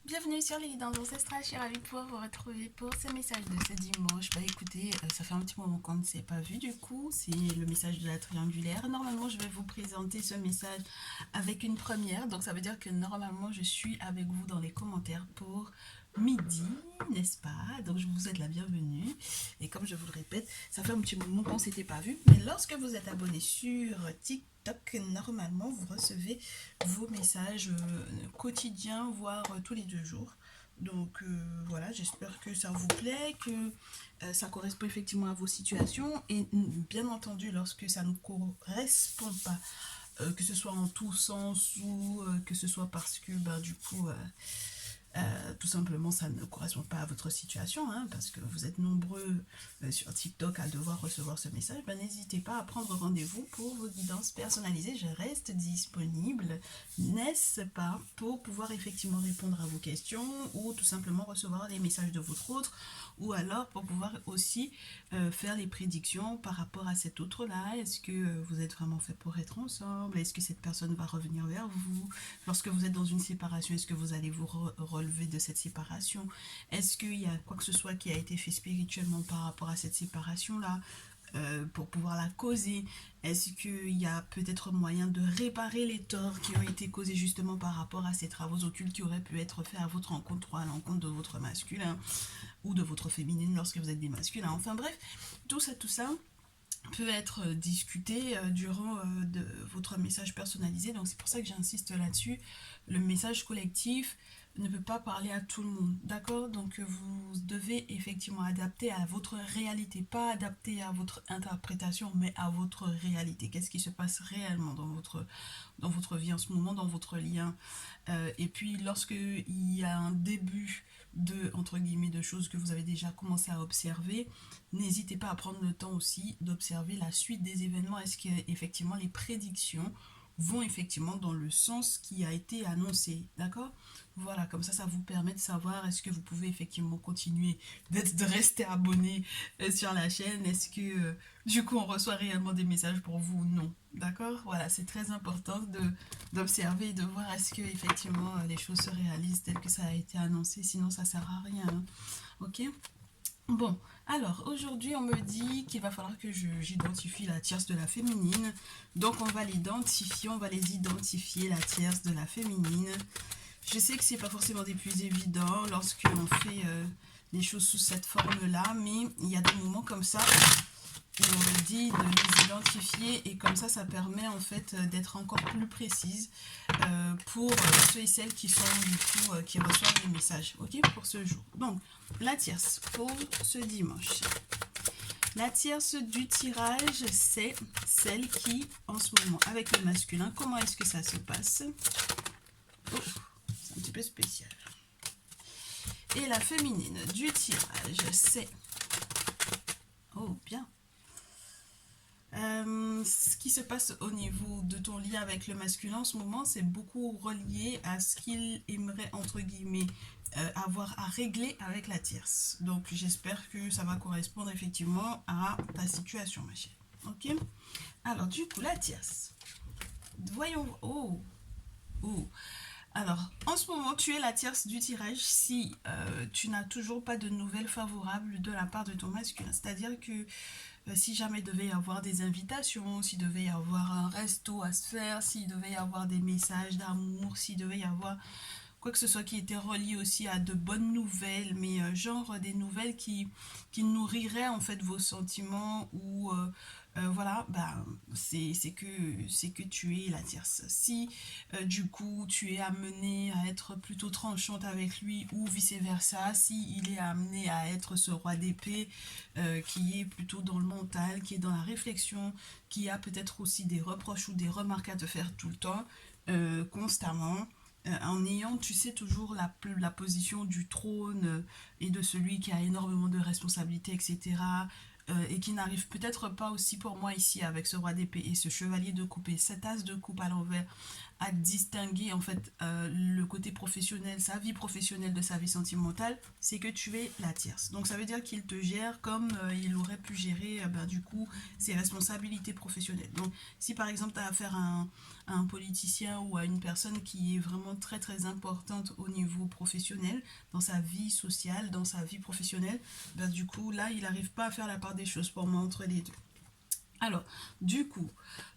Bienvenue sur les guidances ancestrales, je suis ravie de pouvoir vous retrouver pour ce message de ce dimanche. Bah écoutez, ça fait un petit moment qu'on ne s'est pas vu du coup, c'est le message de la triangulaire. Normalement je vais vous présenter ce message avec une première, donc ça veut dire que normalement je suis avec vous dans les commentaires pour midi, n'est-ce pas? Donc je vous souhaite la bienvenue. Et comme je vous le répète, ça fait un petit moment qu'on ne s'était pas vu, mais lorsque vous êtes abonné sur TikTok, normalement vous recevez vos messages quotidiens, voire tous les 2 jours. Donc voilà, j'espère que ça vous plaît, que ça correspond effectivement à vos situations. Et bien entendu, lorsque ça ne correspond pas, que ce soit en tout sens ou que ce soit parce que du coup tout simplement, ça ne correspond pas à votre situation, hein, parce que vous êtes nombreux sur TikTok à devoir recevoir ce message. Ben, n'hésitez pas à prendre rendez-vous pour vos guidances personnalisées. Je reste disponible, n'est-ce pas, pour pouvoir effectivement répondre à vos questions ou tout simplement recevoir les messages de votre autre, ou alors pour pouvoir aussi faire les prédictions par rapport à cet autre-là. Est-ce que vous êtes vraiment fait pour être ensemble? Est-ce que cette personne va revenir vers vous? Lorsque vous êtes dans une séparation, est-ce que vous allez vous relever de cette séparation? Est-ce qu'il y a quoi que ce soit qui a été fait spirituellement par rapport à cette séparation-là, pour pouvoir la causer? Est-ce qu'il y a peut-être moyen de réparer les torts qui ont été causés justement par rapport à ces travaux occultes qui auraient pu être faits à votre encontre ou à l'encontre de votre masculin ou de votre féminine lorsque vous êtes des masculins? Enfin bref, tout ça peut être discuté durant de votre message personnalisé. Donc c'est pour ça que j'insiste là-dessus. Le message collectif ne peut pas parler à tout le monde, d'accord? Donc vous devez effectivement adapter à votre réalité, pas adapter à votre interprétation, mais à votre réalité. Qu'est-ce qui se passe réellement dans votre vie en ce moment, dans votre lien? Et puis lorsque il y a un début de, entre guillemets, de choses que vous avez déjà commencé à observer, n'hésitez pas à prendre le temps aussi d'observer la suite des événements. Est-ce que effectivement les prédictions vont effectivement dans le sens qui a été annoncé, d'accord? Voilà, comme ça vous permet de savoir est-ce que vous pouvez effectivement continuer de rester abonné sur la chaîne. Est-ce que du coup on reçoit réellement des messages pour vous ou non, d'accord? Voilà, c'est très important d'observer et de voir est-ce que effectivement les choses se réalisent telles que ça a été annoncé, sinon ça sert à rien, hein. Ok? Bon, alors aujourd'hui on me dit qu'il va falloir que j'identifie la tierce de la féminine. Donc on va les identifier, la tierce de la féminine. Je sais que c'est pas forcément des plus évidents lorsque l'on fait les choses sous cette forme-là, mais il y a des moments comme ça où on me dit de les identifier et comme ça permet en fait d'être encore plus précise pour ceux et celles qui sont du coup qui reçoivent les messages, ok, pour ce jour. Donc la tierce pour ce dimanche. La tierce du tirage, c'est celle qui, en ce moment, avec le masculin, comment est-ce que ça se passe? Oh, c'est un petit peu spécial. Et la féminine du tirage, c'est... Oh, bien. Ce qui se passe au niveau de ton lien avec le masculin en ce moment, c'est beaucoup relié à ce qu'il aimerait, entre guillemets, avoir à régler avec la tierce. Donc j'espère que ça va correspondre effectivement à ta situation, ma chérie. Ok? Alors du coup, la tierce. Voyons... Oh! Oh! Alors, en ce moment, tu es la tierce du tirage si tu n'as toujours pas de nouvelles favorables de la part de ton masculin. C'est-à-dire que si jamais il devait y avoir des invitations, s'il devait y avoir un resto à se faire, s'il devait y avoir des messages d'amour, s'il devait y avoir quoi que ce soit qui était relié aussi à de bonnes nouvelles, mais genre des nouvelles qui nourriraient en fait vos sentiments ou voilà, bah, c'est que tu es la tierce. Si du coup tu es amené à être plutôt tranchante avec lui ou vice versa, si il est amené à être ce roi d'épée qui est plutôt dans le mental, qui est dans la réflexion, qui a peut-être aussi des reproches ou des remarques à te faire tout le temps, constamment, en ayant, tu sais, toujours la position du trône et de celui qui a énormément de responsabilités, etc. Et qui n'arrive peut-être pas aussi pour moi ici avec ce roi d'épée et ce chevalier de coupe et cet as de coupe à l'envers à distinguer en fait le côté professionnel, sa vie professionnelle de sa vie sentimentale, c'est que tu es la tierce. Donc ça veut dire qu'il te gère comme il aurait pu gérer du coup ses responsabilités professionnelles. Donc si par exemple tu as affaire à un politicien ou à une personne qui est vraiment très très importante au niveau professionnel, dans sa vie sociale, dans sa vie professionnelle, du coup là il n'arrive pas à faire la part des choses pour moi entre les deux. Alors, du coup,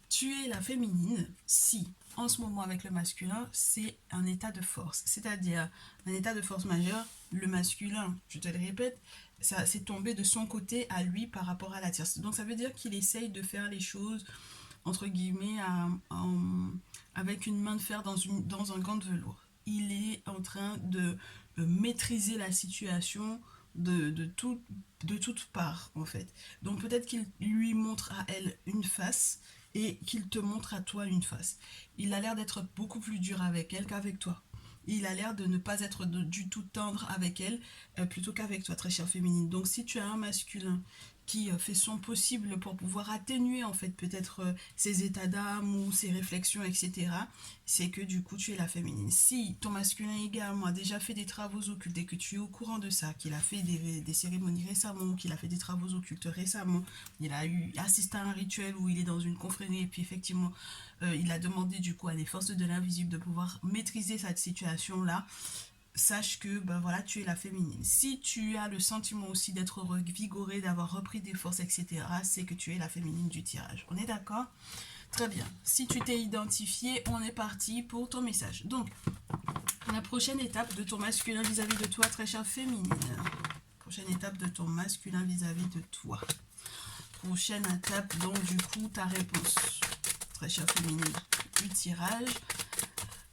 tu es la féminine si, en ce moment avec le masculin, c'est un état de force, c'est-à-dire un état de force majeur. Le masculin, je te le répète, ça c'est tombé de son côté à lui par rapport à la tierce. Donc ça veut dire qu'il essaye de faire les choses, entre guillemets, avec une main de fer dans un gant de velours. Il est en train de maîtriser la situation de toutes parts, en fait. Donc peut-être qu'il lui montre à elle une face et qu'il te montre à toi une face. Il a l'air d'être beaucoup plus dur avec elle qu'avec toi. Il a l'air de ne pas être du tout tendre avec elle plutôt qu'avec toi, très chère féminine. Donc si tu as un masculin qui fait son possible pour pouvoir atténuer en fait peut-être ses états d'âme ou ses réflexions, etc., c'est que du coup tu es la féminine. Si ton masculin également a déjà fait des travaux occultes et que tu es au courant de ça, qu'il a fait des cérémonies récemment, qu'il a fait des travaux occultes récemment, il a eu assisté à un rituel où il est dans une confrérie et puis effectivement il a demandé du coup à des forces de l'invisible de pouvoir maîtriser cette situation-là, sache que ben voilà, tu es la féminine. Si tu as le sentiment aussi d'être revigorée, d'avoir repris des forces, etc., c'est que tu es la féminine du tirage. On est d'accord? Très bien. Si tu t'es identifié, on est parti pour ton message. Donc, la prochaine étape de ton masculin vis-à-vis de toi, très chère féminine. Prochaine étape de ton masculin vis-à-vis de toi. Prochaine étape, donc du coup, ta réponse. Très chère féminine du tirage.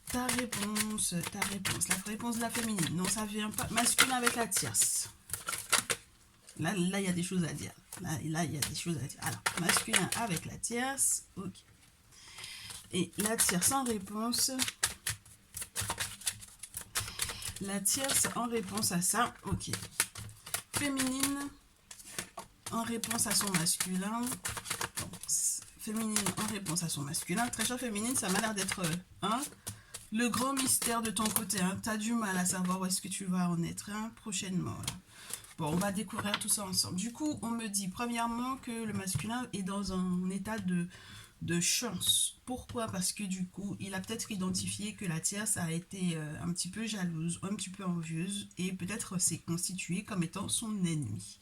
Ta réponse, la réponse de la féminine. Non, ça vient pas. Masculin avec la tierce. Là, il y a des choses à dire. Là, il y a des choses à dire. Alors, masculin avec la tierce. Ok. Et la tierce en réponse. La tierce en réponse à ça. Ok. Féminine en réponse à son masculin. Bon, féminine en réponse à son masculin. Très chère féminine, ça m'a l'air d'être le grand mystère de ton côté. Hein. Tu as du mal à savoir où est-ce que tu vas en être prochainement. Là. Bon, on va découvrir tout ça ensemble. Du coup, on me dit premièrement que le masculin est dans un état de chance. Pourquoi? Parce que du coup, il a peut-être identifié que la tierce a été un petit peu jalouse, un petit peu envieuse et peut-être s'est constituée comme étant son ennemi.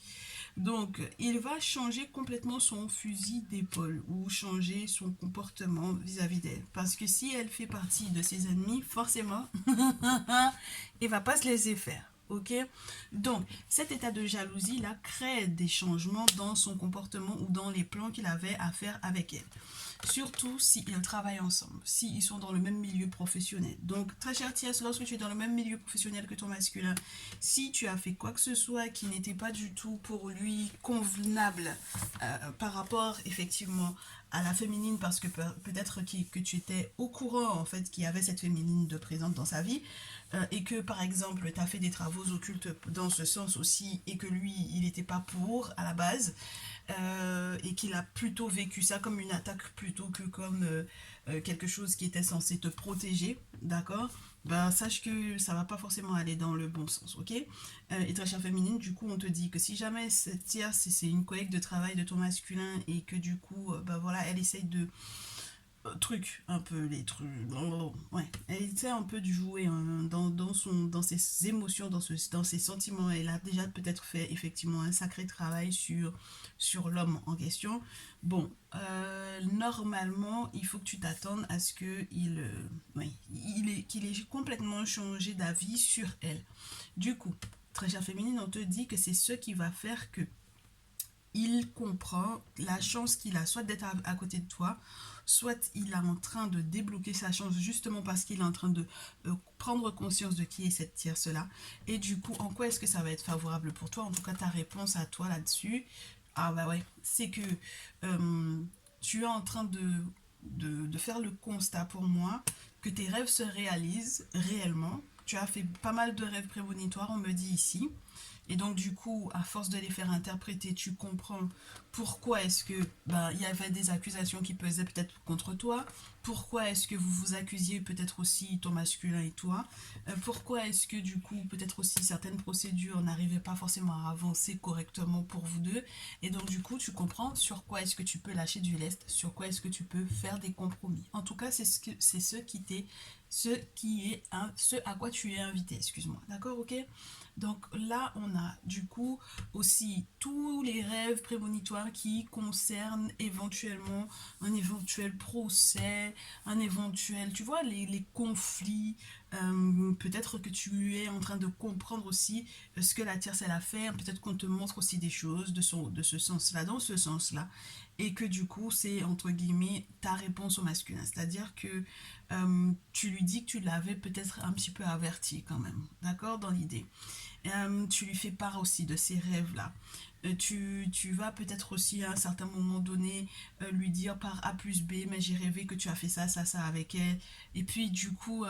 Donc, il va changer complètement son fusil d'épaule ou changer son comportement vis-à-vis d'elle. Parce que si elle fait partie de ses ennemis, forcément, il va pas se laisser faire. Ok? Donc, cet état de jalousie là crée des changements dans son comportement ou dans les plans qu'il avait à faire avec elle. Surtout s'ils travaillent ensemble, s'ils sont dans le même milieu professionnel. Donc, très chère tierce, lorsque tu es dans le même milieu professionnel que ton masculin, si tu as fait quoi que ce soit qui n'était pas du tout pour lui convenable par rapport effectivement à la féminine, parce que peut-être que tu étais au courant en fait qu'il y avait cette féminine de présente dans sa vie, et que par exemple tu as fait des travaux occultes dans ce sens aussi et que lui il n'était pas pour à la base, et qu'il a plutôt vécu ça comme une attaque plutôt que comme quelque chose qui était censé te protéger, d'accord? Ben, sache que ça va pas forcément aller dans le bon sens, ok? Et très chère féminine, du coup, on te dit que si jamais cette tierce, c'est une collègue de travail de ton masculin et que du coup, ben voilà, elle essaye de trucs, un peu les trucs, ouais, elle essaie un peu de jouer hein, dans ses émotions, dans ses sentiments. Elle a déjà peut-être fait effectivement un sacré travail sur l'homme en question. Bon, normalement, il faut que tu t'attendes à ce que ouais, qu'il ait complètement changé d'avis sur elle. Du coup, très chère féminine, on te dit que c'est ce qui va faire que il comprend la chance qu'il a, soit d'être à côté de toi, soit il est en train de débloquer sa chance justement parce qu'il est en train de prendre conscience de qui est cette tierce-là. Et du coup, en quoi est-ce que ça va être favorable pour toi? En tout cas, ta réponse à toi là-dessus, ah bah ouais, c'est que tu es en train de faire le constat pour moi que tes rêves se réalisent réellement. Tu as fait pas mal de rêves prémonitoires, on me dit ici. Et donc du coup, à force de les faire interpréter, tu comprends pourquoi est-ce que il y avait des accusations qui pesaient peut-être contre toi, pourquoi est-ce que vous vous accusiez peut-être aussi ton masculin et toi, pourquoi est-ce que du coup peut-être aussi certaines procédures n'arrivaient pas forcément à avancer correctement pour vous deux, et donc du coup tu comprends sur quoi est-ce que tu peux lâcher du lest, sur quoi est-ce que tu peux faire des compromis. En tout cas c'est ce à quoi tu es invité, excuse-moi, d'accord, ok. Donc là, on a du coup aussi tous les rêves prémonitoires qui concernent éventuellement un éventuel procès, un éventuel, tu vois, les conflits. Peut-être que tu es en train de comprendre aussi ce que la tierce elle a fait. Peut-être qu'on te montre aussi des choses de ce sens-là, dans ce sens-là. Et que du coup, c'est entre guillemets ta réponse au masculin. C'est-à-dire que tu lui dis que tu l'avais peut-être un petit peu averti quand même. D'accord, dans l'idée. Tu lui fais part aussi de ces rêves-là. Tu vas peut-être aussi à un certain moment donné lui dire par A plus B, mais j'ai rêvé que tu as fait ça, ça, ça avec elle. Et puis du coup,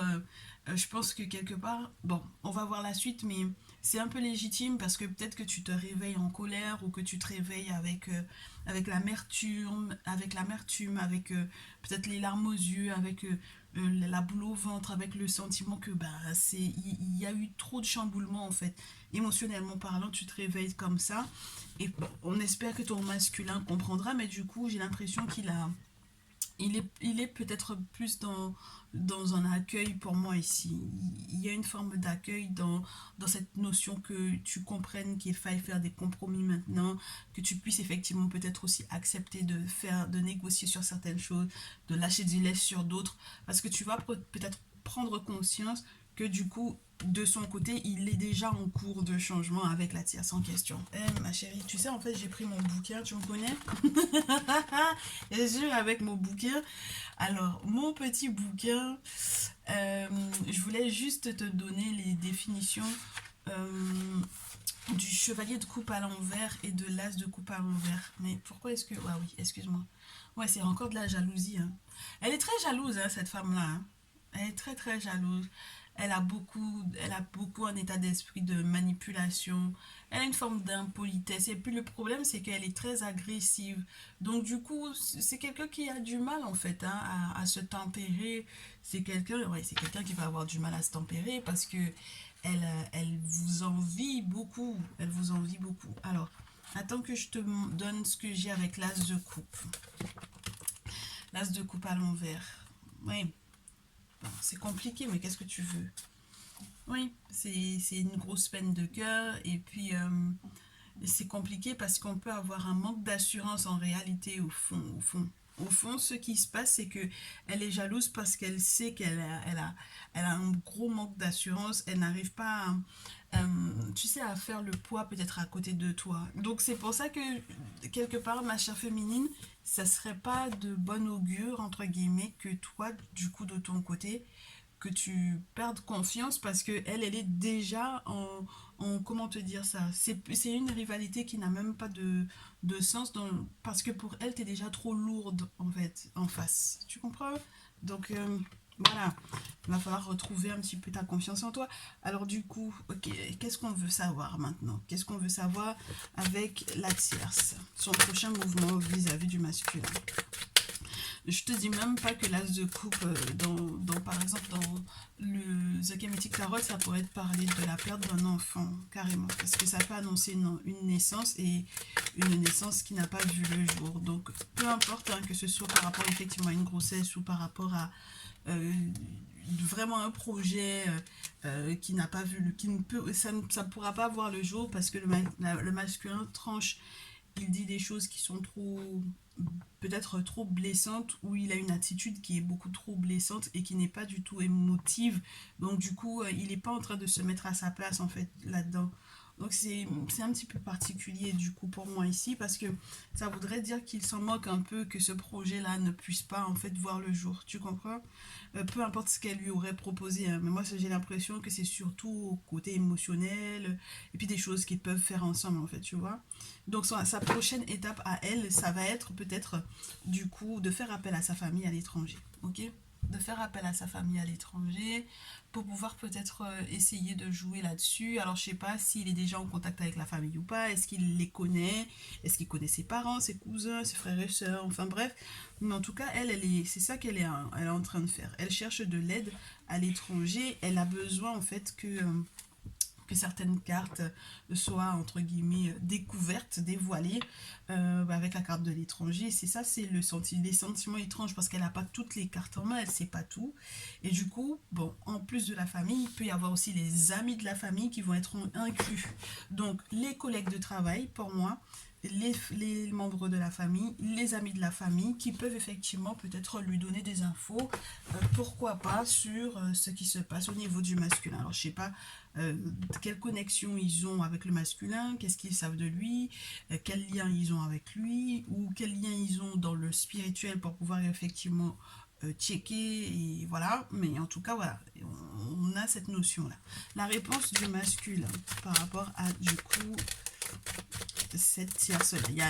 je pense que quelque part, bon, on va voir la suite, mais c'est un peu légitime parce que peut-être que tu te réveilles en colère ou que tu te réveilles avec l'amertume, avec peut-être les larmes aux yeux, avec la boule au ventre, avec le sentiment que bah, il y a eu trop de chamboulements en fait. Émotionnellement parlant, tu te réveilles comme ça. Et bon, on espère que ton masculin comprendra, mais du coup, j'ai l'impression il est peut-être plus dans un accueil pour moi ici. Il y a une forme d'accueil dans cette notion que tu comprennes qu'il faille faire des compromis maintenant, que tu puisses effectivement peut-être aussi accepter de négocier sur certaines choses, de lâcher du lest sur d'autres, parce que tu vas peut-être prendre conscience que du coup, de son côté, il est déjà en cours de changement avec la tierce en question. Eh ma chérie, tu sais, en fait, j'ai pris mon bouquin, tu me connais. Et je suis avec mon bouquin. Alors, mon petit bouquin, je voulais juste te donner les définitions du chevalier de coupe à l'envers et de l'as de coupe à l'envers. Mais pourquoi est-ce que... Ah oui, excuse-moi. Ouais, c'est encore de la jalousie. Hein. Elle est très jalouse, hein, cette femme-là. Hein. Elle est très très jalouse. Elle a beaucoup un état d'esprit de manipulation. Elle a une forme d'impolitesse. Et puis le problème, c'est qu'elle est très agressive. Donc du coup, c'est quelqu'un qui a du mal en fait hein, à se tempérer. C'est quelqu'un qui va avoir du mal à se tempérer parce que elle vous envie beaucoup. Elle vous envie beaucoup. Alors, attends que je te donne ce que j'ai avec l'as de coupe. L'as de coupe à l'envers. Oui, bon, c'est compliqué, mais qu'est-ce que tu veux? Oui, c'est une grosse peine de cœur. Et puis, c'est compliqué parce qu'on peut avoir un manque d'assurance en réalité au fond, au fond. Au fond, ce qui se passe, c'est que elle est jalouse parce qu'elle sait elle a un gros manque d'assurance. Elle n'arrive pas tu sais, à faire le poids peut-être à côté de toi. Donc c'est pour ça que, quelque part, ma chère féminine, ça serait pas de bon augure, entre guillemets, que toi, du coup, de ton côté, que tu perdes confiance parce que elle est déjà en comment te dire ça, c'est une rivalité qui n'a même pas de sens parce que pour elle t'es déjà trop lourde en fait en face, tu comprends. Donc voilà, il va falloir retrouver un petit peu ta confiance en toi. Alors du coup, ok, qu'est-ce qu'on veut savoir maintenant? Qu'est-ce qu'on veut savoir avec la tierce, son prochain mouvement vis-à-vis du masculin? Je te dis même pas que l'as de coupe, par exemple, dans le The Kemetic Tarot, ça pourrait être parler de la perte d'un enfant, carrément. Parce que ça peut annoncer une naissance et une naissance qui n'a pas vu le jour. Donc, peu importe hein, que ce soit par rapport effectivement à une grossesse ou par rapport à euh, vraiment un projet qui n'a pas vu, qui ne peut, ça ne pourra pas voir le jour parce que le masculin tranche, il dit des choses qui sont trop peut-être trop blessante ou il a une attitude qui est beaucoup trop blessante et qui n'est pas du tout émotive, donc du coup il n'est pas en train de se mettre à sa place en fait là-dedans. Donc c'est un petit peu particulier du coup pour moi ici parce que ça voudrait dire qu'il s'en moque un peu que ce projet là ne puisse pas en fait voir le jour, tu comprends. Peu importe ce qu'elle lui aurait proposé hein, mais moi j'ai l'impression que c'est surtout au côté émotionnel et puis des choses qu'ils peuvent faire ensemble en fait, tu vois. Donc sa prochaine étape à elle, ça va être peut-être du coup de faire appel à sa famille à l'étranger. Ok. de faire appel à sa famille à l'étranger pour pouvoir peut-être essayer de jouer là-dessus. Alors je sais pas s'il est déjà en contact avec la famille ou pas, est-ce qu'il les connaît, est-ce qu'il connaît ses parents, ses cousins, ses frères et sœurs, enfin bref. Mais en tout cas, c'est ça elle est en train de faire. Elle cherche de l'aide à l'étranger, elle a besoin en fait que certaines cartes soient entre guillemets découvertes, dévoilées avec la carte de l'étranger. C'est ça, c'est les sentiments étranges parce qu'elle n'a pas toutes les cartes en main, elle ne sait pas tout. Et du coup, bon, en plus de la famille, il peut y avoir aussi les amis de la famille qui vont être inclus. Donc, les collègues de travail, pour moi, les membres de la famille, les amis de la famille qui peuvent effectivement peut-être lui donner des infos, pourquoi pas sur ce qui se passe au niveau du masculin. Alors je sais pas quelle connexion ils ont avec le masculin, qu'est-ce qu'ils savent de lui, quel lien ils ont avec lui, ou quel lien ils ont dans le spirituel pour pouvoir effectivement checker, et voilà. Mais en tout cas, voilà, on a cette notion-là. La réponse du masculin par rapport à, du coup, cette tierce-là. Il y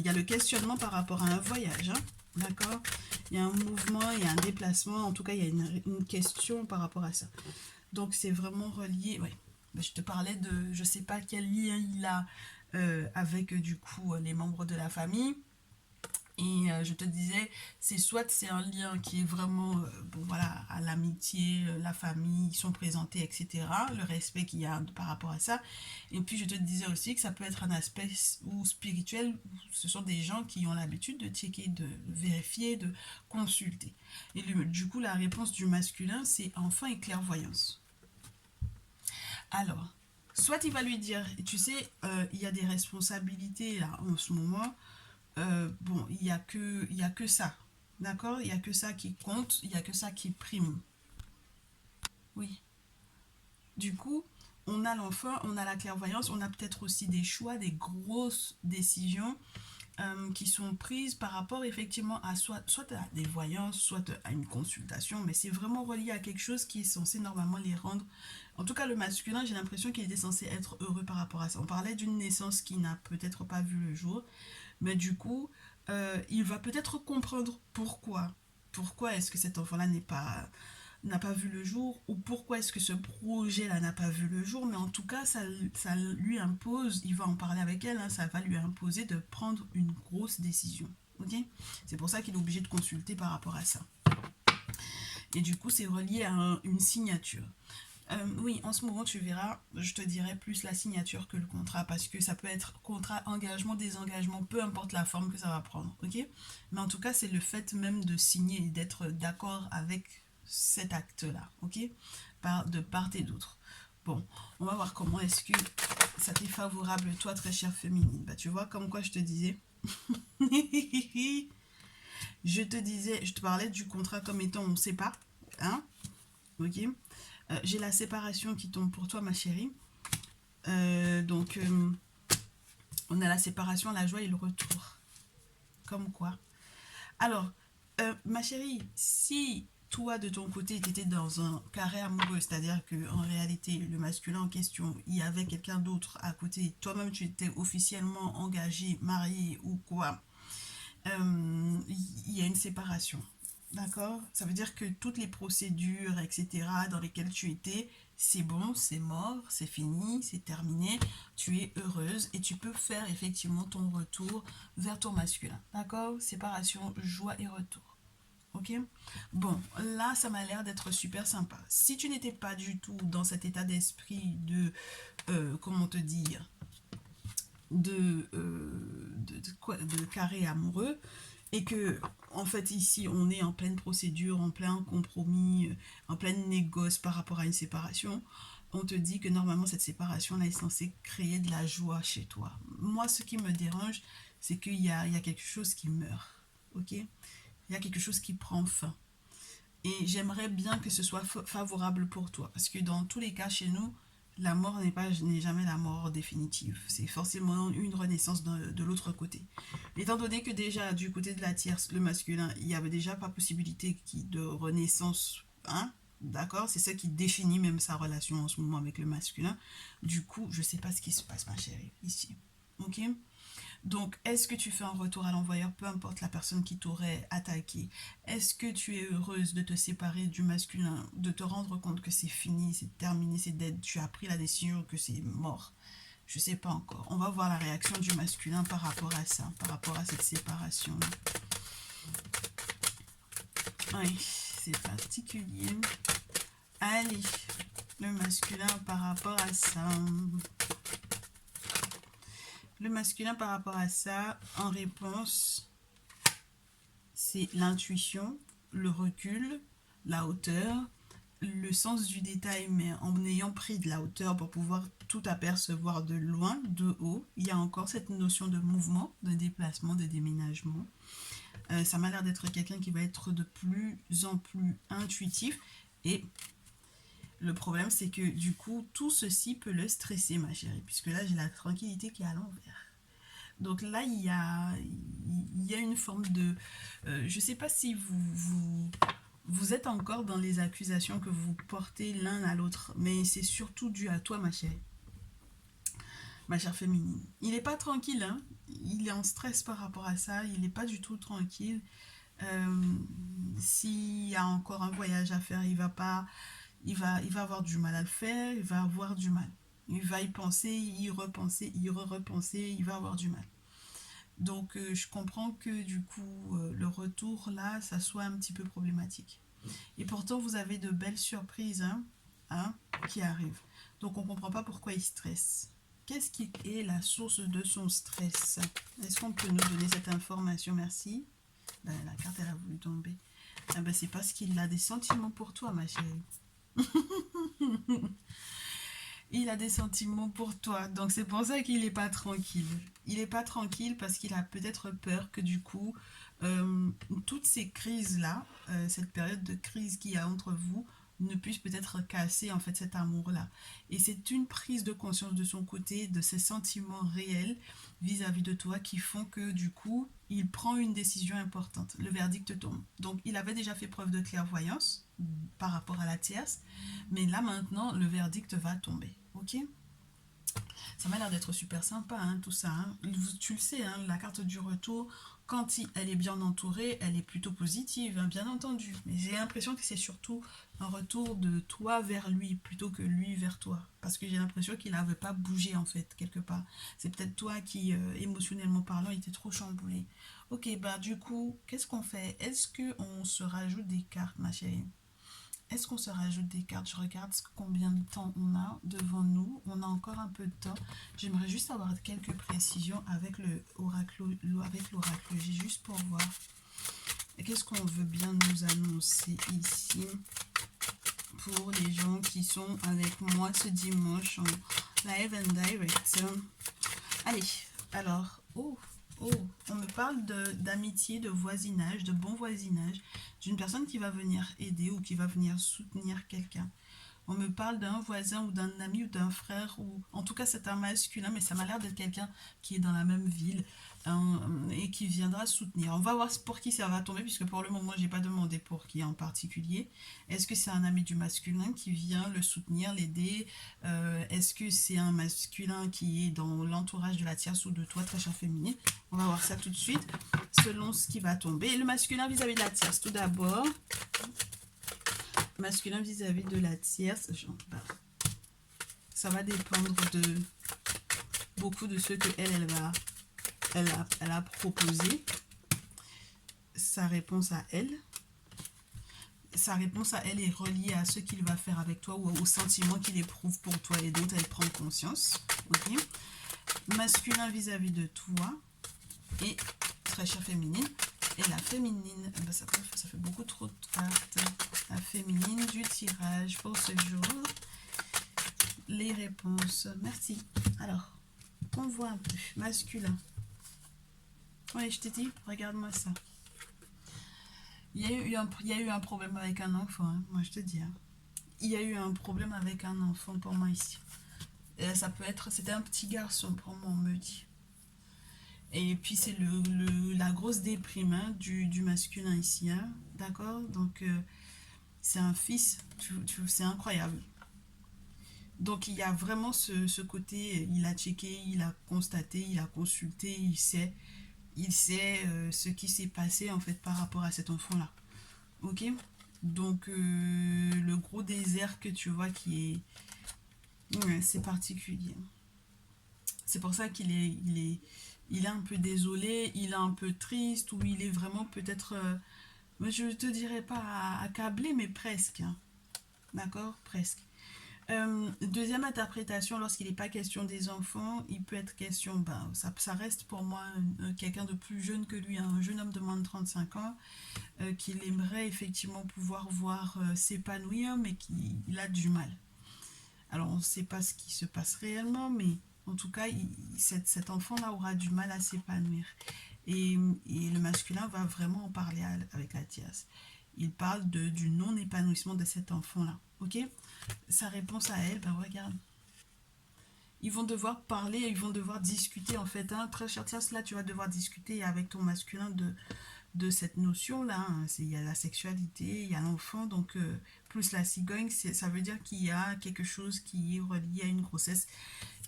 a le questionnement par rapport à un voyage, hein, d'accord. Il y a un mouvement, il y a un déplacement, en tout cas, il y a une question par rapport à ça. Donc, c'est vraiment relié, ouais. Je te parlais de, je sais pas quel lien il a avec, du coup, les membres de la famille. Et je te disais, c'est un lien qui est vraiment, bon voilà, à l'amitié, la famille, ils sont présentés, etc. Le respect qu'il y a par rapport à ça. Et puis je te disais aussi que ça peut être un aspect ou spirituel, ce sont des gens qui ont l'habitude de checker, de vérifier, de consulter. Et du coup, la réponse du masculin, c'est enfant et clairvoyance. Alors, soit il va lui dire, tu sais, il y a des responsabilités là en ce moment. Bon, il y a que ça, d'accord. Il y a que ça qui compte, il y a que ça qui prime. Oui. Du coup, on a l'enfant, on a la clairvoyance, on a peut-être aussi des choix, des grosses décisions qui sont prises par rapport effectivement à soit à des voyances, soit à une consultation, mais c'est vraiment relié à quelque chose qui est censé normalement les rendre. En tout cas, le masculin, j'ai l'impression qu'il était censé être heureux par rapport à ça. On parlait d'une naissance qui n'a peut-être pas vu le jour, mais du coup, il va peut-être comprendre pourquoi. Pourquoi est-ce que cet enfant-là n'a pas vu le jour, ou pourquoi est-ce que ce projet-là n'a pas vu le jour, mais en tout cas, ça lui impose, il va en parler avec elle, hein, ça va lui imposer de prendre une grosse décision. Ok. C'est pour ça qu'il est obligé de consulter par rapport à ça. Et du coup, c'est relié à une signature. Oui, en ce moment, tu verras, je te dirai plus la signature que le contrat, parce que ça peut être contrat, engagement, désengagement, peu importe la forme que ça va prendre, ok. Mais en tout cas, c'est le fait même de signer et d'être d'accord avec cet acte-là, ok, de part et d'autre. Bon, on va voir comment est-ce que ça t'est favorable, toi, très chère féminine. Bah, tu vois, comme quoi je te disais, je te parlais du contrat comme étant on ne sait pas, hein, ok. J'ai la séparation qui tombe pour toi, ma chérie. Donc, on a la séparation, la joie et le retour. Comme quoi. Alors, ma chérie, si toi, de ton côté, tu étais dans un carré amoureux, c'est-à-dire qu'en réalité, le masculin en question, il y avait quelqu'un d'autre à côté, toi-même, tu étais officiellement engagé, marié ou quoi, il y a une séparation. D'accord. Ça veut dire que toutes les procédures, etc., dans lesquelles tu étais, c'est bon, c'est mort, c'est fini, c'est terminé. Tu es heureuse et tu peux faire effectivement ton retour vers ton masculin. D'accord. Séparation, joie et retour. Ok. Bon, là, ça m'a l'air d'être super sympa. Si tu n'étais pas du tout dans cet état d'esprit comment te dire, de carré amoureux, et que en fait ici on est en pleine procédure, en plein compromis, en pleine négoce par rapport à une séparation, on te dit que normalement cette séparation là est censée créer de la joie chez toi. Moi, ce qui me dérange, c'est il y a quelque chose qui meurt, ok. Il y a quelque chose qui prend fin, et j'aimerais bien que ce soit favorable pour toi, parce que dans tous les cas chez nous, la mort n'est jamais la mort définitive. C'est forcément une renaissance de l'autre côté. Étant donné que déjà du côté de la tierce, le masculin, il n'y avait déjà pas possibilité de renaissance, hein, d'accord. C'est ça qui définit même sa relation en ce moment avec le masculin. Du coup, je sais pas ce qui se passe, ma chérie, ici. Ok. Donc, est-ce que tu fais un retour à l'envoyeur, peu importe la personne qui t'aurait attaqué? Est-ce que tu es heureuse de te séparer du masculin, de te rendre compte que c'est fini, c'est terminé, c'est dead, tu as pris la décision que c'est mort? Je sais pas encore. On va voir la réaction du masculin par rapport à ça, par rapport à cette séparation. Oui, c'est particulier. Allez, le masculin par rapport à ça. Le masculin par rapport à ça, en réponse, c'est l'intuition, le recul, la hauteur, le sens du détail, mais en ayant pris de la hauteur pour pouvoir tout apercevoir de loin, de haut. Il y a encore cette notion de mouvement, de déplacement, de déménagement. Ça m'a l'air d'être quelqu'un qui va être de plus en plus intuitif. Et le problème, c'est que du coup, tout ceci peut le stresser, ma chérie, puisque là, j'ai la tranquillité qui est à l'envers. Donc là, il y a une forme de... je ne sais pas si vous êtes encore dans les accusations que vous portez l'un à l'autre, mais c'est surtout dû à toi, ma chérie. Ma chère féminine. Il n'est pas tranquille, hein. Il est en stress par rapport à ça, il n'est pas du tout tranquille. S'il y a encore un voyage à faire, il va avoir du mal à le faire, il va avoir du mal. Il va y penser, y repenser, y repenser, il va avoir du mal. Donc je comprends que du coup le retour là, ça soit un petit peu problématique. Et pourtant vous avez de belles surprises qui arrivent. Donc on ne comprend pas pourquoi il stresse. Qu'est-ce qui est la source de son stress? Est-ce qu'on peut nous donner cette information? Merci. Ben, la carte elle a voulu tomber. Ah ben, c'est parce qu'il a des sentiments pour toi, ma chérie. Il a des sentiments pour toi. Donc c'est pour ça qu'il n'est pas tranquille. Il n'est pas tranquille parce qu'il a peut-être peur que du coup, toutes ces crises-là, cette période de crise qu'il y a entre vous, ne puisse peut-être casser en fait cet amour-là. Et c'est une prise de conscience de son côté, de ses sentiments réels vis-à-vis de toi qui font que du coup, il prend une décision importante. Le verdict tombe. Donc il avait déjà fait preuve de clairvoyance par rapport à la tierce, mais là maintenant, le verdict va tomber. Ok? Ça m'a l'air d'être super sympa, hein, tout ça. Hein. Tu le sais, hein, la carte du retour, quand elle est bien entourée, elle est plutôt positive, hein, bien entendu. Mais j'ai l'impression que c'est surtout un retour de toi vers lui, plutôt que lui vers toi. Parce que j'ai l'impression qu'il n'avait pas bougé, en fait, quelque part. C'est peut-être toi qui, émotionnellement parlant, était trop chamboulé. Ok, bah du coup, qu'est-ce qu'on fait? Est-ce qu'on se rajoute des cartes, ma chérie? Est-ce qu'on se rajoute des cartes? Je regarde combien de temps on a devant nous. On a encore un peu de temps. J'aimerais juste avoir quelques précisions avec l'oracle. J'ai juste pour voir. Qu'est-ce qu'on veut bien nous annoncer ici pour les gens qui sont avec moi ce dimanche en live and direct. Allez, alors, on me parle d'amitié, de voisinage, de bon voisinage, d'une personne qui va venir aider ou qui va venir soutenir quelqu'un. On me parle d'un voisin ou d'un ami ou d'un frère, ou en tout cas c'est un masculin, mais ça m'a l'air d'être quelqu'un qui est dans la même ville et qui viendra soutenir. On va voir pour qui ça va tomber, puisque pour le moment j'ai pas demandé pour qui en particulier. Est-ce que c'est un ami du masculin qui vient le soutenir, l'aider? Est-ce que c'est un masculin qui est dans l'entourage de la tierce ou de toi, très chère féminine? On va voir ça tout de suite, selon ce qui va tomber. Le masculin vis-à-vis de la tierce, tout d'abord. Masculin vis-à-vis de la tierce, ça va dépendre de beaucoup de ce que elle a proposé. Sa réponse à elle est reliée à ce qu'il va faire avec toi ou au sentiment qu'il éprouve pour toi et dont elle prend conscience. Ok. Masculin vis-à-vis de toi et très chère féminine. Et la féminine, ça fait beaucoup trop de cartes. La féminine du tirage pour ce jour. Les réponses. Merci. Alors, on voit un peu. Masculin. Oui, je t'ai dit, regarde-moi ça. Il y a eu un problème avec un enfant, hein, moi je te dis. Hein. Il y a eu un problème avec un enfant pour moi ici. Ça peut être, c'était un petit garçon pour moi, on me dit. Et puis c'est la grosse déprime hein, du masculin ici, hein, d'accord? Donc c'est un fils, c'est incroyable. Donc il y a vraiment ce côté, il a checké, il a constaté, il a consulté, il sait ce qui s'est passé en fait par rapport à cet enfant-là. Ok. Donc le gros désert que tu vois qui est, ouais, c'est particulier. C'est pour ça il est un peu désolé, il est un peu triste, ou il est vraiment peut-être, mais je te dirais pas accablé, mais presque, hein. D'accord, presque. Deuxième interprétation, lorsqu'il n'est pas question des enfants, il peut être question, ben, ça reste pour moi quelqu'un de plus jeune que lui, un jeune homme de moins de 35 ans, qu'il aimerait effectivement pouvoir voir s'épanouir, mais qu'il a du mal. Alors on ne sait pas ce qui se passe réellement, mais en tout cas, cet enfant-là aura du mal à s'épanouir. Et le masculin va vraiment en parler avec la tierce. Il parle du non-épanouissement de cet enfant-là. Ok. Sa réponse à elle, ben regarde. Ils vont devoir parler, ils vont devoir discuter en fait. Hein. Très cher tierce, là tu vas devoir discuter avec ton masculin de cette notion-là. Hein. Il y a la sexualité, il y a l'enfant, donc plus la cigogne, ça veut dire qu'il y a quelque chose qui est relié à une grossesse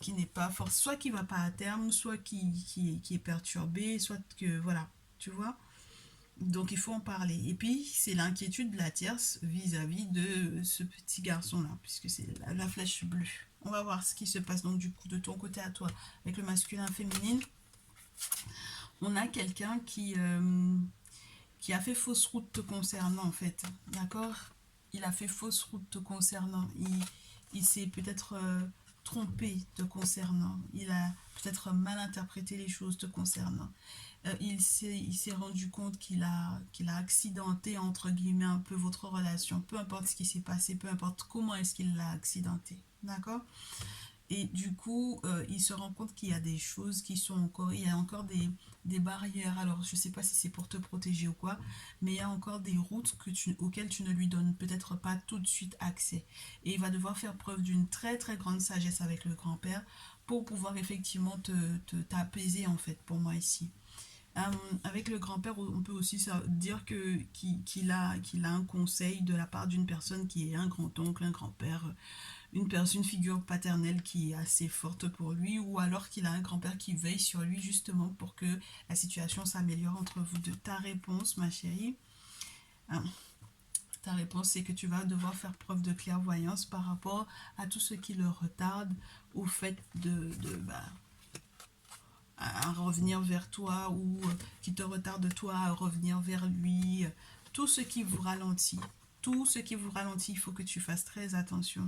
qui n'est pas force, soit qui va pas à terme, soit qui est perturbé, soit que voilà, tu vois. Donc il faut en parler. Et puis c'est l'inquiétude de la tierce vis-à-vis de ce petit garçon-là, puisque c'est la flèche bleue. On va voir ce qui se passe donc du coup de ton côté à toi avec le masculin féminin. On a quelqu'un qui a fait fausse route te concernant en fait. D'accord. Il a fait fausse route te concernant. Il s'est peut-être trompé te concernant. Il a peut-être mal interprété les choses te concernant. Il s'est rendu compte qu'il a accidenté, entre guillemets, un peu votre relation. Peu importe ce qui s'est passé, peu importe comment est-ce qu'il l'a accidenté. D'accord. Et du coup, il se rend compte qu'il y a des choses qui sont encore, il y a encore des barrières. Alors, je ne sais pas si c'est pour te protéger ou quoi, mais il y a encore des routes auxquelles tu ne lui donnes peut-être pas tout de suite accès. Et il va devoir faire preuve d'une très très grande sagesse avec le grand-père pour pouvoir effectivement t'apaiser en fait, pour moi ici. Euh, Avec le grand-père, on peut aussi dire qu'il a un conseil de la part d'une personne qui est un grand-oncle, un grand-père, une figure paternelle qui est assez forte pour lui, ou alors qu'il a un grand-père qui veille sur lui justement pour que la situation s'améliore entre vous deux. Ta réponse, ma chérie, hein, ta réponse, c'est que tu vas devoir faire preuve de clairvoyance par rapport à tout ce qui le retarde au fait à revenir vers toi, ou qui te retarde toi à revenir vers lui, tout ce qui vous ralentit. Tout ce qui vous ralentit, il faut que tu fasses très attention.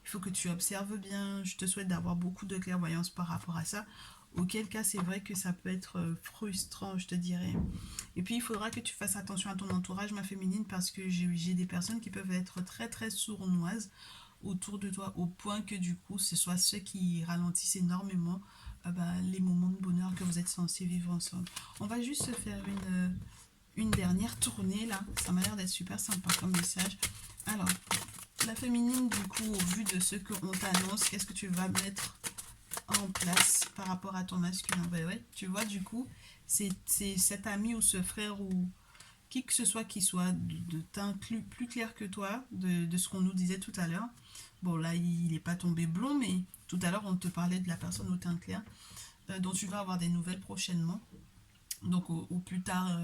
Il faut que tu observes bien. Je te souhaite d'avoir beaucoup de clairvoyance par rapport à ça. Auquel cas, c'est vrai que ça peut être frustrant, je te dirais. Et puis, il faudra que tu fasses attention à ton entourage, ma féminine, parce que j'ai des personnes qui peuvent être très, très sournoises autour de toi, au point que du coup, ce soit ceux qui ralentissent énormément les moments de bonheur que vous êtes censés vivre ensemble. On va juste se faire une dernière tournée là. Ça m'a l'air d'être super sympa comme message. Alors, la féminine, du coup, au vu de ce qu'on t'annonce, qu'est-ce que tu vas mettre en place par rapport à ton masculin? Ben ouais, tu vois, du coup, c'est cet ami ou ce frère ou qui que ce soit qui soit de teint plus clair que toi, de ce qu'on nous disait tout à l'heure. Bon, là, il n'est pas tombé blond, mais tout à l'heure, on te parlait de la personne au teint clair, dont tu vas avoir des nouvelles prochainement. Donc, au plus tard,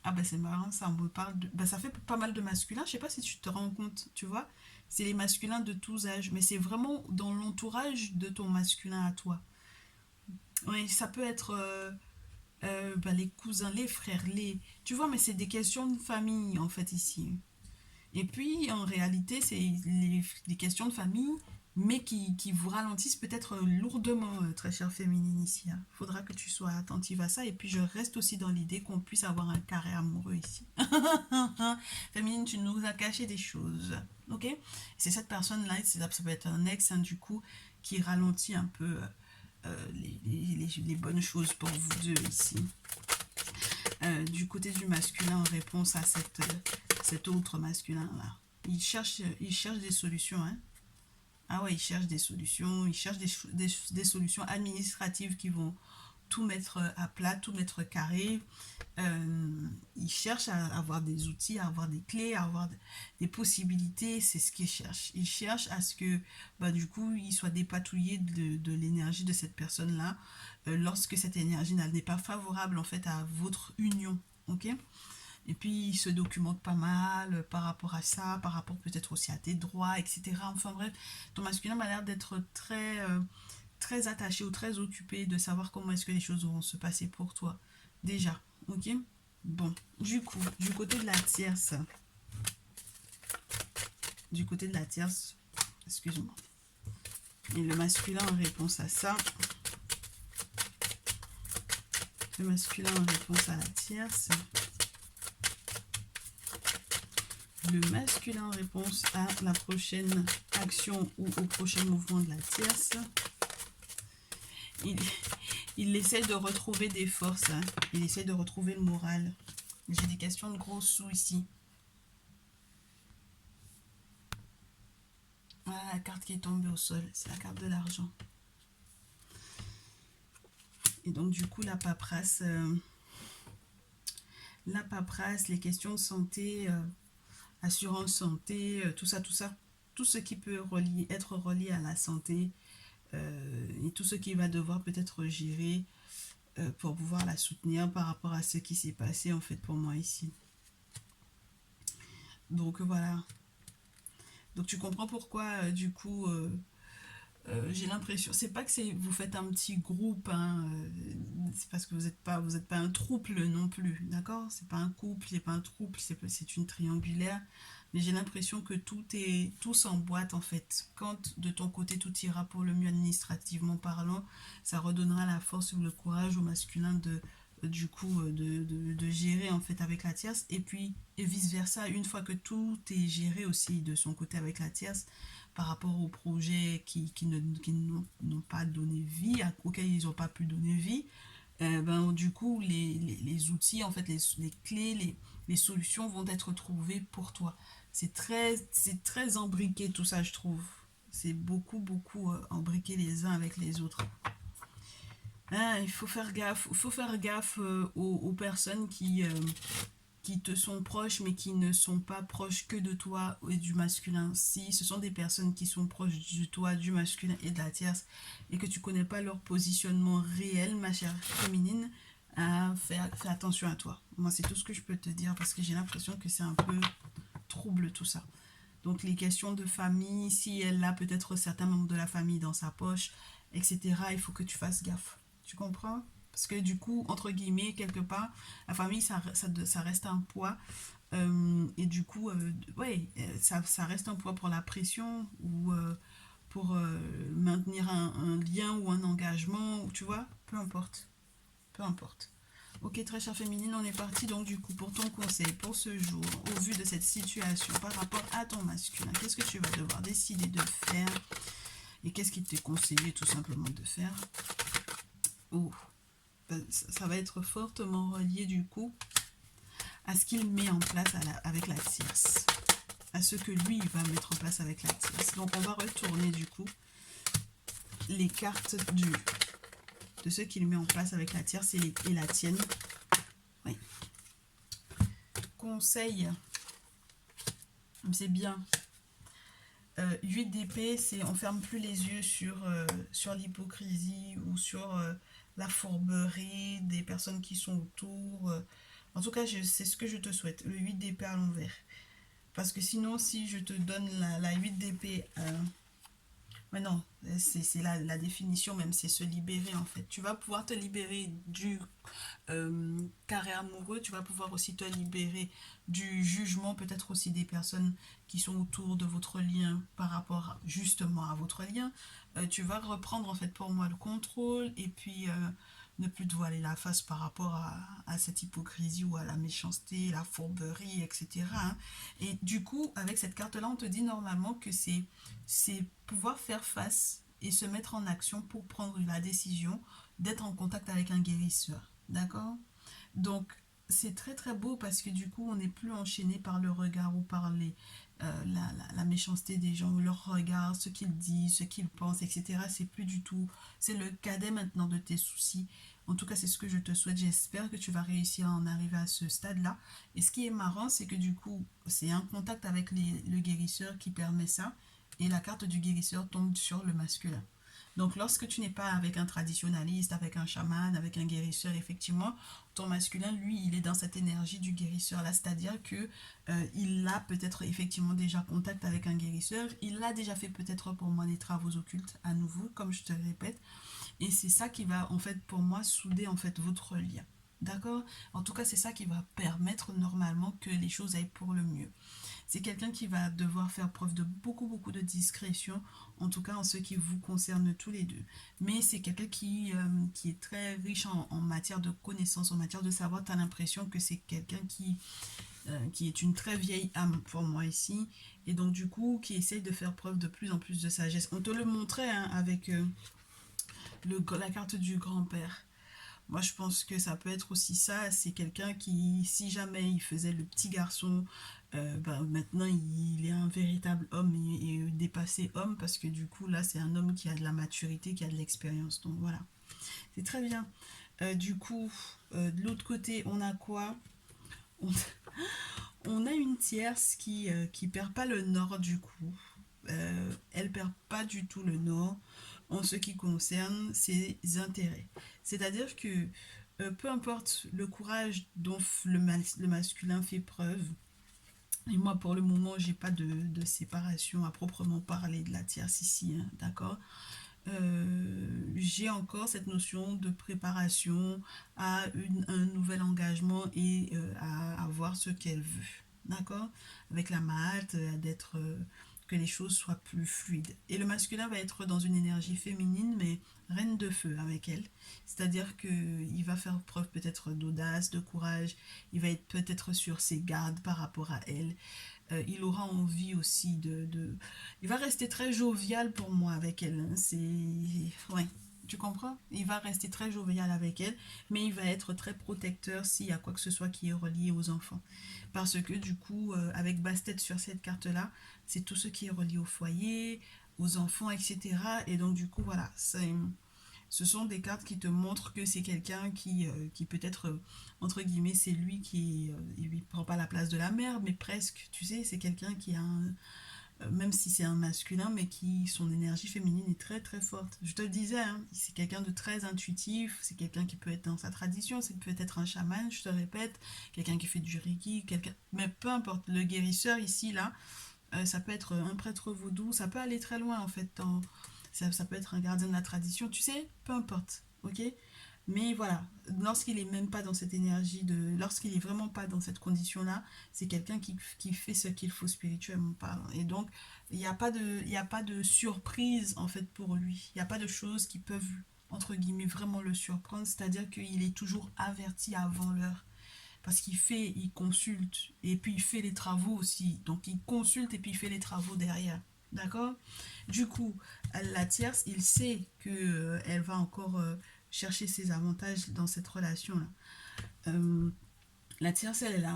ah bah c'est marrant, ça me parle de... Bah ça fait pas mal de masculins, je sais pas si tu te rends compte, tu vois. C'est les masculins de tous âges, mais c'est vraiment dans l'entourage de ton masculin à toi. Oui, ça peut être les cousins, les frères, les... Tu vois, mais c'est des questions de famille en fait ici. Et puis, en réalité, c'est les questions de famille, mais qui vous ralentissent peut-être lourdement, très chère féminine ici. Il faudra que tu sois attentive à ça. Et puis, je reste aussi dans l'idée qu'on puisse avoir un carré amoureux ici. Féminine, tu nous as caché des choses. Ok. C'est cette personne-là, ça peut être un ex, hein, du coup, qui ralentit un peu les bonnes choses pour vous deux ici. Du côté du masculin, en réponse à cet autre masculin là, il cherche des solutions, hein. Ah ouais, il cherche des solutions, il cherche des solutions administratives qui vont tout mettre à plat, tout mettre carré. Il cherche à avoir des outils, à avoir des clés, à avoir des possibilités. C'est ce qu'il cherche. Il cherche à ce que, bah, du coup, il soit dépatouillé de l'énergie de cette personne-là lorsque cette énergie n'est pas favorable en fait à votre union. Ok? Et puis, il se documente pas mal par rapport à ça, par rapport peut-être aussi à tes droits, etc. Enfin bref, ton masculin m'a l'air d'être très attaché ou très occupé de savoir comment est-ce que les choses vont se passer pour toi. Déjà, ok? Bon, du coup, du côté de la tierce, excuse-moi. Et le masculin en réponse à ça, le masculin en réponse à la tierce, le masculin en réponse à la prochaine action ou au prochain mouvement de la tierce, il essaie de retrouver des forces, hein. Il essaie de retrouver le moral. J'ai des questions de gros sous ici. Voilà la carte qui est tombée au sol, c'est la carte de l'argent. Et donc du coup la paperasse, les questions de santé, assurance santé, tout ça, tout ce qui peut être relié à la santé et tout ce qui va devoir peut-être gérer pour pouvoir la soutenir par rapport à ce qui s'est passé en fait pour moi ici. Donc voilà. Donc tu comprends pourquoi du coup j'ai l'impression, c'est pas que vous faites un petit groupe, hein, c'est parce que vous êtes pas un trouble non plus, d'accord? C'est pas un couple, c'est pas un trouble, c'est une triangulaire. Mais j'ai l'impression que tout s'emboîte en fait. Quand de ton côté tout ira pour le mieux administrativement parlant, ça redonnera la force ou le courage au masculin du coup de gérer en fait avec la tierce et vice versa une fois que tout est géré aussi de son côté avec la tierce par rapport aux projets qui n'ont pas donné vie, auxquels ils n'ont pas pu donner vie, ben, du coup, les outils, en fait, les clés, les solutions vont être trouvées pour toi. C'est très embriqué tout ça, je trouve. C'est beaucoup embriqué les uns avec les autres. Ah, il faut faire gaffe aux personnes qui te sont proches mais qui ne sont pas proches que de toi et du masculin. Si ce sont des personnes qui sont proches de toi, du masculin et de la tierce et que tu connais pas leur positionnement réel, ma chère féminine, fais attention à toi. Moi, c'est tout ce que je peux te dire parce que j'ai l'impression que c'est un peu trouble tout ça. Donc les questions de famille, si elle a peut-être certains membres de la famille dans sa poche, etc., il faut que tu fasses gaffe. Tu comprends? Parce que du coup, entre guillemets, quelque part, la famille, ça reste un poids. Et du coup, ouais, ça reste un poids pour la pression ou pour maintenir un lien ou un engagement, ou tu vois, peu importe. Peu importe. Ok, très chère féminine, on est parti donc du coup pour ton conseil pour ce jour, au vu de cette situation par rapport à ton masculin. Qu'est-ce que tu vas devoir décider de faire et qu'est-ce qu'il t'est conseillé tout simplement de faire? Oh, ça va être fortement relié du coup à ce qu'il met en place avec la tierce, à ce que lui il va mettre en place avec la tierce. Donc on va retourner du coup les cartes de ce qu'il met en place avec la tierce et la tienne. Oui. Conseil, c'est bien. 8 d'épée, c'est on ferme plus les yeux sur l'hypocrisie ou sur la fourberie des personnes qui sont autour. En tout cas, c'est ce que je te souhaite, le 8 d'épée à l'envers. Parce que sinon, si je te donne la 8 d'épée mais non, c'est la définition même, c'est se libérer en fait. Tu vas pouvoir te libérer du carré amoureux, tu vas pouvoir aussi te libérer du jugement, peut-être aussi des personnes qui sont autour de votre lien par rapport justement à votre lien. Tu vas reprendre en fait pour moi le contrôle et puis ne plus te voiler la face par rapport à cette hypocrisie ou à la méchanceté, la fourberie, etc. Hein. Et du coup, avec cette carte-là, on te dit normalement que c'est pouvoir faire face et se mettre en action pour prendre la décision d'être en contact avec un guérisseur. D'accord? Donc, c'est très beau parce que du coup, on n'est plus enchaîné par le regard ou par la méchanceté des gens, leur regard, ce qu'ils disent, ce qu'ils pensent, etc. C'est plus du tout. C'est le cadet maintenant de tes soucis. En tout cas, c'est ce que je te souhaite. J'espère que tu vas réussir à en arriver à ce stade-là. Et ce qui est marrant, c'est que du coup, c'est un contact avec le guérisseur qui permet ça. Et la carte du guérisseur tombe sur le masculin. Donc, lorsque tu n'es pas avec un traditionnaliste, avec un chaman, avec un guérisseur, effectivement, ton masculin, lui, il est dans cette énergie du guérisseur là, c'est-à-dire que il a peut-être effectivement déjà contact avec un guérisseur, il a déjà fait peut-être pour moi des travaux occultes à nouveau, comme je te le répète, et c'est ça qui va en fait pour moi souder en fait votre lien. D'accord. En tout cas, c'est ça qui va permettre normalement que les choses aillent pour le mieux. C'est quelqu'un qui va devoir faire preuve de beaucoup de discrétion, en tout cas en ce qui vous concerne tous les deux. Mais c'est quelqu'un qui est très riche en matière de connaissances, en matière de savoir. Tu as l'impression que c'est quelqu'un qui est une très vieille âme pour moi ici, et donc du coup qui essaye de faire preuve de plus en plus de sagesse. On te le montrait hein, avec la carte du grand-père. Moi, je pense que ça peut être aussi ça. C'est quelqu'un qui, si jamais il faisait le petit garçon, ben, maintenant il est un véritable homme et dépassé homme parce que du coup, là, c'est un homme qui a de la maturité, qui a de l'expérience. Donc voilà, c'est très bien. Du coup, de l'autre côté, on a quoi? on, on a une tierce qui perd pas le nord du coup. Elle perd pas du tout le nord en ce qui concerne ses intérêts. C'est-à-dire que peu importe le courage dont le masculin fait preuve, et moi pour le moment j'ai pas de séparation à proprement parler de la tierce ici, hein, d'accord. J'ai encore cette notion de préparation à un nouvel engagement et à avoir ce qu'elle veut. D'accord. Avec la mate, d'être que les choses soient plus fluides. Et le masculin va être dans une énergie féminine, mais reine de feu avec elle. C'est-à-dire qu'il va faire preuve peut-être d'audace, de courage, il va être peut-être sur ses gardes par rapport à elle. Il aura envie aussi Il va rester très jovial pour moi avec elle. Hein. C'est... Ouais, tu comprends? Il va rester très jovial avec elle, mais il va être très protecteur s'il y a quoi que ce soit qui est relié aux enfants. Parce que du coup, avec Bastet sur cette carte-là, c'est tout ce qui est relié au foyer, aux enfants, etc. Et donc du coup, voilà, ce sont des cartes qui te montrent que c'est quelqu'un qui peut-être, entre guillemets, c'est lui qui il lui prend pas la place de la mère, mais presque, tu sais, c'est quelqu'un qui a même si c'est un masculin, mais qui, son énergie féminine est très très forte. Je te le disais, hein, c'est quelqu'un de très intuitif, c'est quelqu'un qui peut être dans sa tradition, c'est peut être un chaman, je te répète, quelqu'un qui fait du reiki, quelqu'un, mais peu importe, le guérisseur ici, là, ça peut être un prêtre vaudou, ça peut aller très loin en fait, ça peut être un gardien de la tradition, tu sais, peu importe, ok. Mais voilà, lorsqu'il est même pas dans cette énergie lorsqu'il est vraiment pas dans cette condition-là, c'est quelqu'un qui fait ce qu'il faut spirituellement parlant. Et donc, il y a pas de surprise en fait pour lui. Il n'y a pas de choses qui peuvent entre guillemets vraiment le surprendre. C'est-à-dire qu'il est toujours averti avant l'heure parce il consulte et puis il fait les travaux aussi. Donc il consulte et puis il fait les travaux derrière. D'accord. Du coup, la tierce, il sait que elle va encore chercher ses avantages dans cette relation-là. Euh, la tierce, elle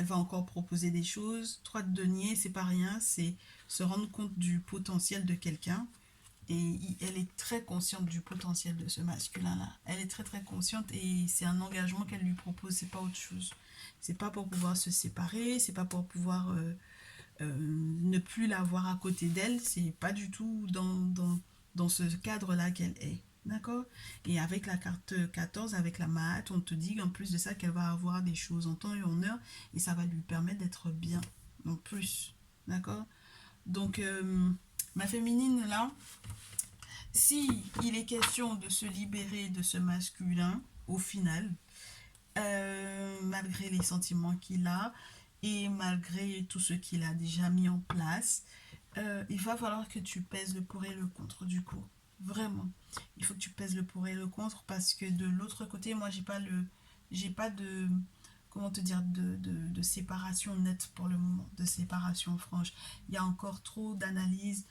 va encore proposer des choses. 3 de denier, c'est pas rien, c'est se rendre compte du potentiel de quelqu'un. Et elle est très consciente du potentiel de ce masculin-là. Elle est très très consciente et c'est un engagement qu'elle lui propose, c'est pas autre chose. C'est pas pour pouvoir se séparer, c'est pas pour pouvoir ne plus l'avoir à côté d'elle, c'est pas du tout dans ce cadre-là qu'elle est. D'accord. Et avec la carte 14, avec la Mahat, on te dit en plus de ça qu'elle va avoir des choses en temps et en heure et ça va lui permettre d'être bien en plus. D'accord. Donc, ma féminine là, si il est question de se libérer de ce masculin, au final, malgré les sentiments qu'il a et malgré tout ce qu'il a déjà mis en place, il va falloir que tu pèses le pour et le contre du coup. Vraiment. Il faut que tu pèses le pour et le contre parce que de l'autre côté, moi, j'ai pas de, comment te dire, de séparation nette pour le moment, de séparation franche. Il y a encore trop d'analyses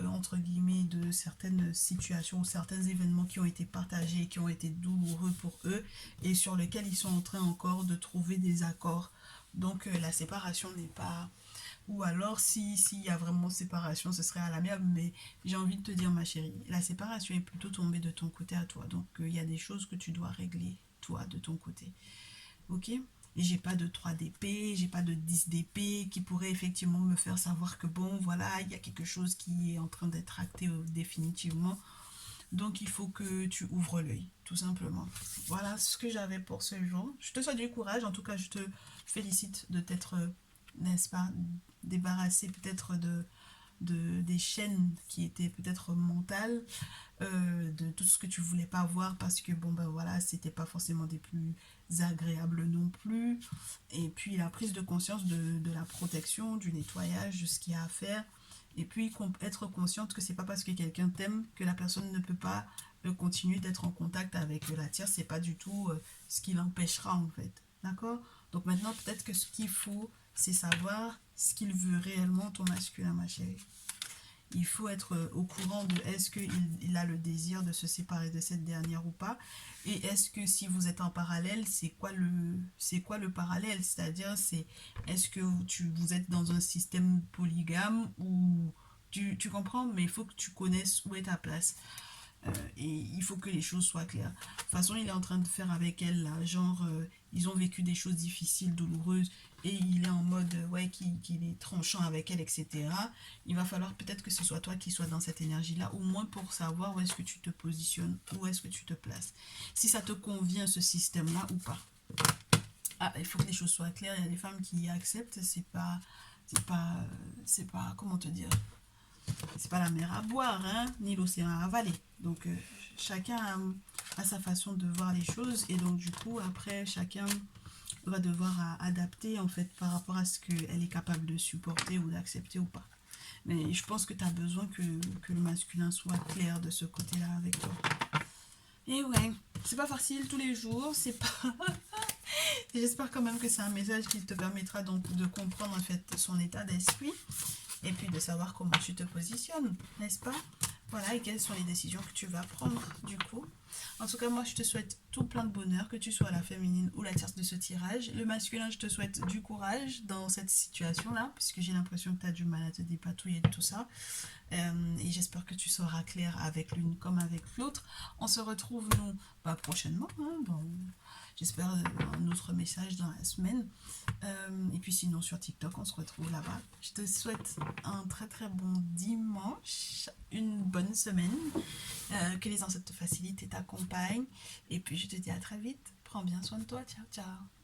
entre guillemets, de certaines situations, certains événements qui ont été partagés, qui ont été douloureux pour eux et sur lesquels ils sont en train encore de trouver des accords. Donc la séparation Ou alors, s'il y a vraiment séparation, ce serait à l'amiable. Mais j'ai envie de te dire, ma chérie, la séparation est plutôt tombée de ton côté à toi. Donc, il y a des choses que tu dois régler, toi, de ton côté. Ok? Et j'ai pas de 3 d'épée, j'ai pas de 10 d'épée qui pourrait effectivement me faire savoir que bon, voilà, il y a quelque chose qui est en train d'être acté définitivement. Donc il faut que tu ouvres l'œil, tout simplement. Voilà ce que j'avais pour ce jour. Je te souhaite du courage, en tout cas je te félicite de t'être, n'est-ce pas, débarrassé peut-être des chaînes qui étaient peut-être mentales, de tout ce que tu voulais pas voir parce que bon ben voilà, c'était pas forcément des plus agréables non plus. Et puis la prise de conscience de la protection, du nettoyage, de ce qu'il y a à faire. Et puis être consciente que c'est pas parce que quelqu'un t'aime que la personne ne peut pas continuer d'être en contact avec la tierce. C'est pas du tout ce qui l'empêchera en fait. D'accord? Donc maintenant peut-être que ce qu'il faut c'est savoir ce qu'il veut réellement ton masculin, ma chérie. Il faut être au courant de est-ce qu'il a le désir de se séparer de cette dernière ou pas, et est-ce que si vous êtes en parallèle, c'est quoi le parallèle, c'est-à-dire c'est est-ce que vous êtes dans un système polygame ou tu comprends, mais il faut que tu connaisses où est ta place. Et il faut que les choses soient claires. De toute façon, il est en train de faire avec elle, là, genre, ils ont vécu des choses difficiles, douloureuses, et il est en mode, ouais, qu'il est tranchant avec elle, etc. Il va falloir peut-être que ce soit toi qui sois dans cette énergie-là, au moins pour savoir où est-ce que tu te positionnes, où est-ce que tu te places. Si ça te convient, ce système-là, ou pas. Ah, il faut que les choses soient claires, il y a des femmes qui acceptent, c'est pas, c'est pas, comment te dire, c'est pas la mer à boire, hein, ni l'océan à avaler. Donc chacun a sa façon de voir les choses et donc du coup après chacun va devoir adapter en fait par rapport à ce qu'elle est capable de supporter ou d'accepter ou pas. Mais je pense que tu as besoin que le masculin soit clair de ce côté-là avec toi. Et ouais, c'est pas facile tous les jours, c'est pas... J'espère quand même que c'est un message qui te permettra donc de comprendre en fait son état d'esprit et puis de savoir comment tu te positionnes, n'est-ce pas? Voilà, et quelles sont les décisions que tu vas prendre du coup. En tout cas, moi, je te souhaite tout plein de bonheur, que tu sois la féminine ou la tierce de ce tirage. Le masculin, je te souhaite du courage dans cette situation-là, puisque j'ai l'impression que tu as du mal à te dépatouiller de tout ça. Et j'espère que tu seras clair avec l'une comme avec l'autre. On se retrouve, nous, prochainement, hein, j'espère un autre message dans la semaine. Et puis sinon sur TikTok, on se retrouve là-bas. Je te souhaite un très très bon dimanche, une bonne semaine, que les ancêtres te facilitent et t'accompagnent. Et puis je te dis à très vite. Prends bien soin de toi. Ciao, ciao.